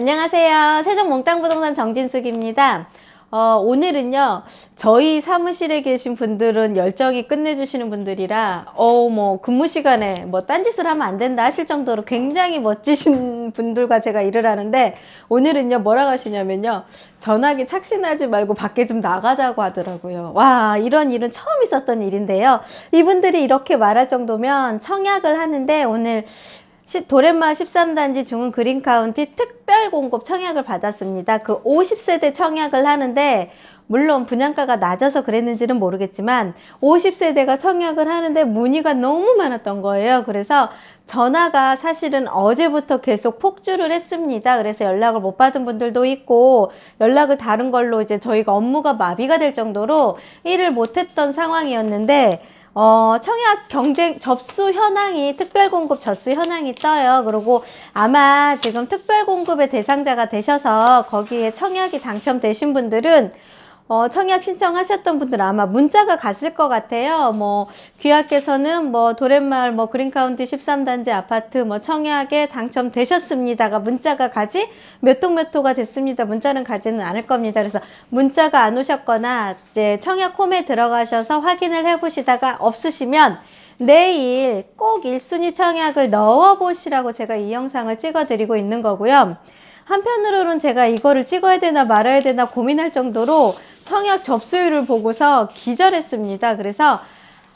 안녕하세요. 세종 몽땅부동산 정진숙입니다. 오늘은요, 저희 사무실에 계신 분들은 열정이 끝내주시는 분들이라, 근무 시간에 딴짓을 하면 안 된다 하실 정도로 굉장히 멋지신 분들과 제가 일을 하는데, 오늘은요, 뭐라고 하시냐면요, 전화기 착신하지 말고 밖에 좀 나가자고 하더라고요. 와, 이런 일은 처음 있었던 일인데요. 이분들이 이렇게 말할 정도면 청약을 하는데, 오늘 도렌마을 13단지 중흥 그린카운티 특별 공급 청약을 받았습니다. 그 50세대 청약을 하는데, 물론 분양가가 낮아서 그랬는지는 모르겠지만 50세대가 청약을 하는데 문의가 너무 많았던 거예요. 그래서 전화가 사실은 어제부터 계속 폭주를 했습니다. 그래서 연락을 못 받은 분들도 있고, 연락을 다른 걸로 이제 저희가 업무가 마비가 될 정도로 일을 못했던 상황이었는데, 청약 경쟁 접수 현황이 특별공급 접수 현황이 떠요. 그리고 아마 지금 특별공급의 대상자가 되셔서 거기에 청약이 당첨되신 분들은 청약 신청하셨던 분들은 아마 문자가 갔을 것 같아요. 귀하께서는 도렌마을 그린카운티 13단지 아파트 청약에 당첨되셨습니다가 문자가 가지 몇 동 몇 호가 됐습니다. 문자는 가지는 않을 겁니다. 그래서 문자가 안 오셨거나 이제 청약 홈에 들어가셔서 확인을 해보시다가 없으시면 내일 꼭 1순위 청약을 넣어보시라고 제가 이 영상을 찍어드리고 있는 거고요. 한편으로는 제가 이거를 찍어야 되나 말아야 되나 고민할 정도로 청약 접수율을 보고서 기절했습니다. 그래서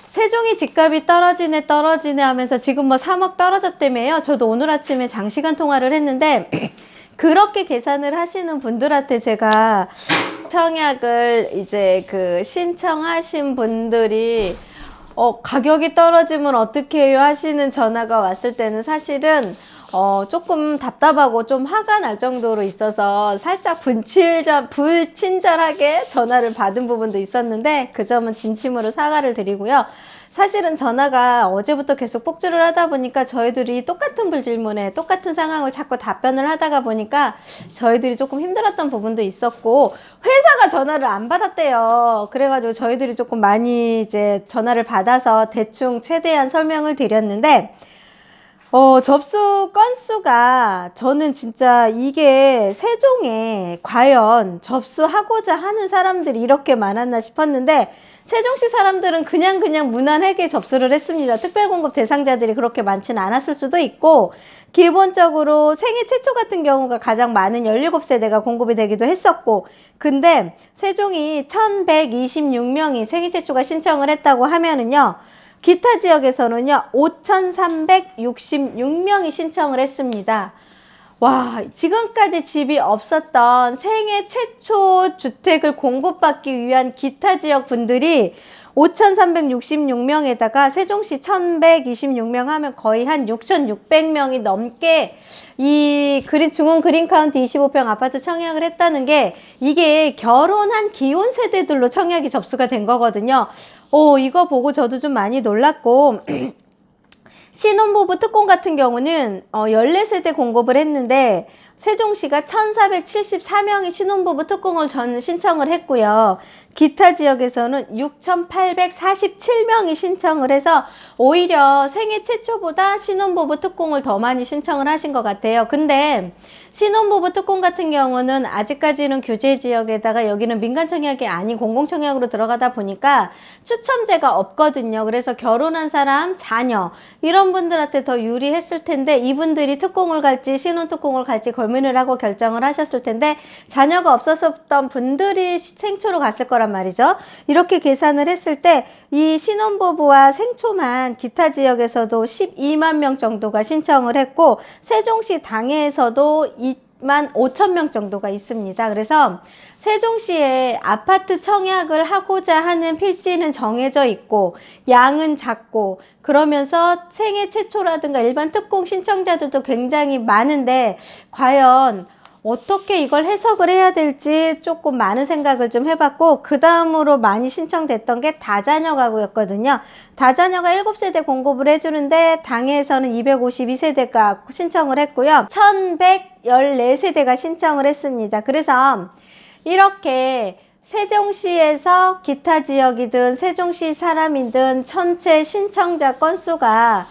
세종이 집값이 떨어지네 하면서 지금 3억 떨어졌다며요. 저도 오늘 아침에 장시간 통화를 했는데 그렇게 계산을 하시는 분들한테 제가 청약을 이제 신청하신 분들이 가격이 떨어지면 어떻게 해요 하시는 전화가 왔을 때는 사실은 조금 답답하고 좀 화가 날 정도로 있어서 살짝 불친절하게 전화를 받은 부분도 있었는데 그 점은 진심으로 사과를 드리고요. 사실은 전화가 어제부터 계속 폭주를 하다 보니까 저희들이 똑같은 질문에 똑같은 상황을 자꾸 답변을 하다가 보니까 저희들이 조금 힘들었던 부분도 있었고, 회사가 전화를 안 받았대요. 그래가지고 저희들이 조금 많이 이제 전화를 받아서 대충 최대한 설명을 드렸는데, 접수 건수가 저는 진짜 이게 세종에 과연 접수하고자 하는 사람들이 이렇게 많았나 싶었는데, 세종시 사람들은 그냥 무난하게 접수를 했습니다. 특별공급 대상자들이 그렇게 많지는 않았을 수도 있고, 기본적으로 생애 최초 같은 경우가 가장 많은 17세대가 공급이 되기도 했었고, 근데 세종이 1126명이 생애 최초가 신청을 했다고 하면은요, 기타 지역에서는요 5366명이 신청을 했습니다. 와, 지금까지 집이 없었던 생애 최초 주택을 공급받기 위한 기타 지역 분들이 5366명에다가 세종시 1126명 하면 거의 한 6600명이 넘게 이 중흥 그린카운티 25평 아파트 청약을 했다는 게, 이게 결혼한 기혼 세대들로 청약이 접수가 된 거거든요. 이거 보고 저도 좀 많이 놀랐고, 신혼부부 특공 같은 경우는 14세대 공급을 했는데 세종시가 1474명이 신혼부부 특공을 저는 신청을 했고요. 기타 지역에서는 6847명이 신청을 해서 오히려 생애 최초보다 신혼부부 특공을 더 많이 신청을 하신 것 같아요. 근데 신혼부부 특공 같은 경우는 아직까지는 규제 지역에다가 여기는 민간 청약이 아닌 공공 청약으로 들어가다 보니까 추첨제가 없거든요. 그래서 결혼한 사람, 자녀 이런 분들한테 더 유리했을 텐데, 이분들이 특공을 갈지 신혼 특공을 갈지 고민을 하고 결정을 하셨을 텐데, 자녀가 없었던 분들이 생초로 갔을 거란 말이죠. 이렇게 계산을 했을 때 이 신혼부부와 생초만 기타 지역에서도 12만 명 정도가 신청을 했고, 세종시 당해에서도 2만 5천 명 정도가 있습니다. 그래서 세종시에 아파트 청약을 하고자 하는 필지는 정해져 있고 양은 작고, 그러면서 생애 최초라든가 일반 특공 신청자들도 굉장히 많은데 과연 어떻게 이걸 해석을 해야 될지 조금 많은 생각을 좀 해봤고, 그 다음으로 많이 신청됐던 게 다자녀 가구였거든요. 다자녀가 7세대 공급을 해주는데 당해에서는 252세대가 신청을 했고요. 1114세대가 신청을 했습니다. 그래서 이렇게 세종시에서 기타 지역이든 세종시 사람이든 전체 신청자 건수가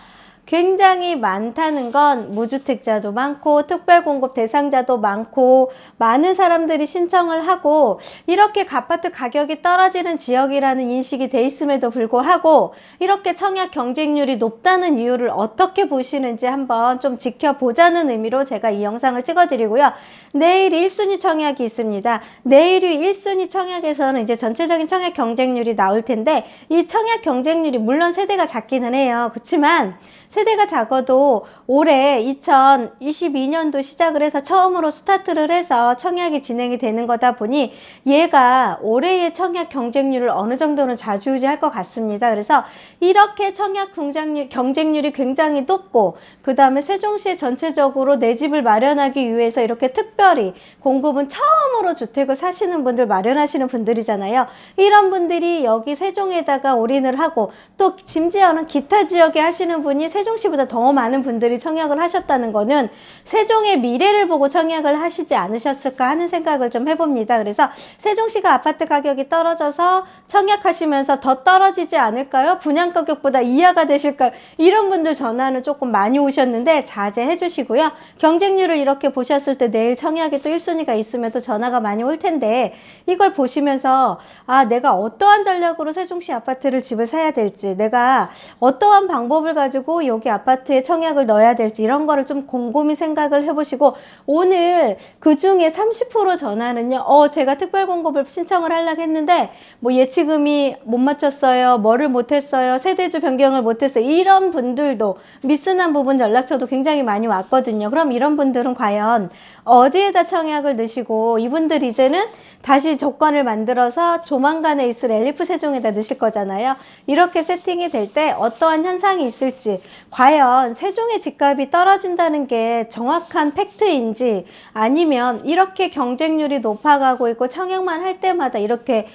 굉장히 많다는 건 무주택자도 많고 특별공급 대상자도 많고 많은 사람들이 신청을 하고 이렇게 아파트 가격이 떨어지는 지역이라는 인식이 돼 있음에도 불구하고 이렇게 청약 경쟁률이 높다는 이유를 어떻게 보시는지 한번 좀 지켜보자는 의미로 제가 이 영상을 찍어드리고요. 내일 1순위 청약이 있습니다. 내일이 1순위 청약에서는 이제 전체적인 청약 경쟁률이 나올 텐데 이 청약 경쟁률이 물론 세대가 작기는 해요. 그렇지만 세대가 작아도 올해 2022년도 시작을 해서 처음으로 스타트를 해서 청약이 진행이 되는 거다 보니 얘가 올해의 청약 경쟁률을 어느 정도는 좌지우지할 것 같습니다. 그래서 이렇게 청약 경쟁률이 굉장히 높고 그 다음에 세종시에 전체적으로 내 집을 마련하기 위해서 이렇게 특별히 공급은 처음으로 주택을 사시는 분들 마련하시는 분들이잖아요. 이런 분들이 여기 세종에다가 올인을 하고 또 심지어는 기타 지역에 하시는 분이 세종시보다 더 많은 분들이 청약을 하셨다는 거는 세종의 미래를 보고 청약을 하시지 않으셨을까 하는 생각을 좀 해봅니다. 그래서 세종시가 아파트 가격이 떨어져서 청약하시면서 더 떨어지지 않을까요? 분양 가격보다 이하가 되실까요? 이런 분들 전화는 조금 많이 오셨는데 자제해 주시고요. 경쟁률을 이렇게 보셨을 때 내일 청약이 또 1순위가 있으면 또 전화가 많이 올 텐데 이걸 보시면서 아, 내가 어떠한 전략으로 세종시 아파트를 집을 사야 될지, 내가 어떠한 방법을 가지고 여기 아파트에 청약을 넣어야 될지 이런 거를 좀 곰곰이 생각을 해보시고 오늘 그 중에 30% 전화는요. 제가 특별공급을 신청을 하려고 했는데 뭐 예치금이 못 맞췄어요. 뭐를 못했어요. 세대주 변경을 못했어요. 이런 분들도 미스난 부분 연락처도 굉장히 많이 왔거든요. 그럼 이런 분들은 과연 어디에다 청약을 넣으시고 이분들 이제는 다시 조건을 만들어서 조만간에 있을 엘리프 세종에다 넣으실 거잖아요. 이렇게 세팅이 될 때 어떠한 현상이 있을지, 과연 세종의 집값이 떨어진다는 게 정확한 팩트인지 아니면 이렇게 경쟁률이 높아가고 있고 청약만 할 때마다 이렇게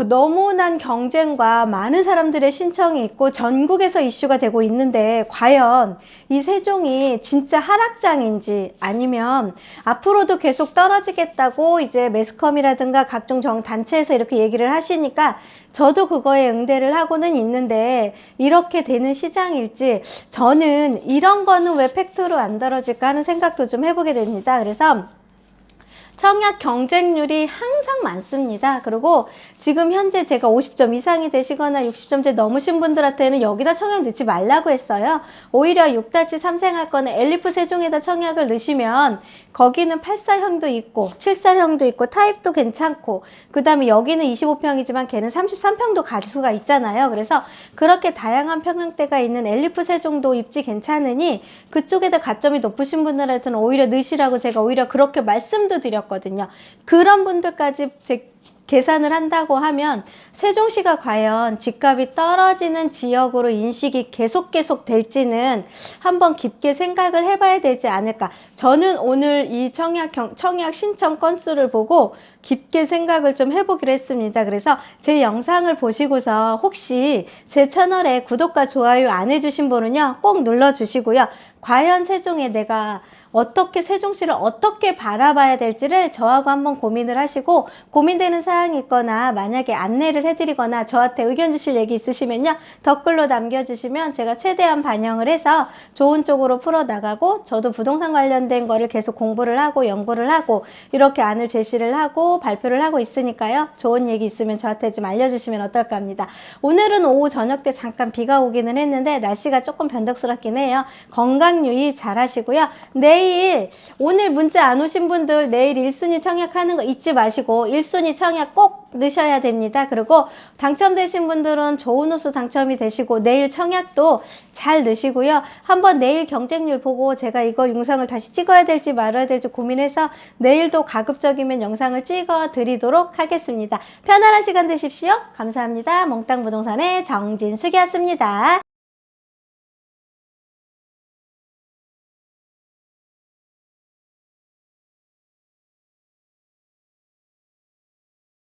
너무난 경쟁과 많은 사람들의 신청이 있고 전국에서 이슈가 되고 있는데 과연 이 세종이 진짜 하락장인지 아니면 앞으로도 계속 떨어지겠다고 이제 매스컴이라든가 각종 단체에서 이렇게 얘기를 하시니까 저도 그거에 응대를 하고는 있는데 이렇게 되는 시장일지 저는 이런 거는 왜 팩트로 안 다뤄질까 하는 생각도 좀 해보게 됩니다. 그래서 청약 경쟁률이 항상 많습니다. 그리고 지금 현재 제가 50점 이상이 되시거나 60점대 넘으신 분들한테는 여기다 청약 넣지 말라고 했어요. 오히려 6-3 생활권에 엘리프 세종에다 청약을 넣으시면 거기는 84형도 있고 74형도 있고 타입도 괜찮고 그 다음에 여기는 25평이지만 걔는 33평도 갈 수가 있잖아요. 그래서 그렇게 다양한 평형대가 있는 엘리프 세종도 입지 괜찮으니 그쪽에다 가점이 높으신 분들한테는 오히려 넣으시라고 제가 오히려 그렇게 말씀도 드렸거든요. 그런 분들까지 계산을 한다고 하면 세종시가 과연 집값이 떨어지는 지역으로 인식이 계속 될지는 한번 깊게 생각을 해봐야 되지 않을까. 저는 오늘 이 청약 신청 건수를 보고 깊게 생각을 좀 해보기로 했습니다. 그래서 제 영상을 보시고서 혹시 제 채널에 구독과 좋아요 안 해주신 분은요 꼭 눌러주시고요. 과연 세종에 내가 어떻게 세종시를 어떻게 바라봐야 될지를 저하고 한번 고민을 하시고 고민되는 사항이 있거나 만약에 안내를 해드리거나 저한테 의견 주실 얘기 있으시면요 댓글로 남겨주시면 제가 최대한 반영을 해서 좋은 쪽으로 풀어나가고 저도 부동산 관련된 거를 계속 공부를 하고 연구를 하고 이렇게 안을 제시를 하고 발표를 하고 있으니까요 좋은 얘기 있으면 저한테 좀 알려주시면 어떨까 합니다. 오늘은 오후 저녁 때 잠깐 비가 오기는 했는데 날씨가 조금 변덕스럽긴 해요. 건강 유의 잘 하시고요. 오늘 문자 안 오신 분들 내일 1순위 청약하는 거 잊지 마시고 1순위 청약 꼭 넣으셔야 됩니다. 그리고 당첨되신 분들은 좋은 호수 당첨이 되시고 내일 청약도 잘 넣으시고요. 한번 내일 경쟁률 보고 제가 이거 영상을 다시 찍어야 될지 말아야 될지 고민해서 내일도 가급적이면 영상을 찍어 드리도록 하겠습니다. 편안한 시간 되십시오. 감사합니다. 몽땅 부동산의 정진숙이었습니다.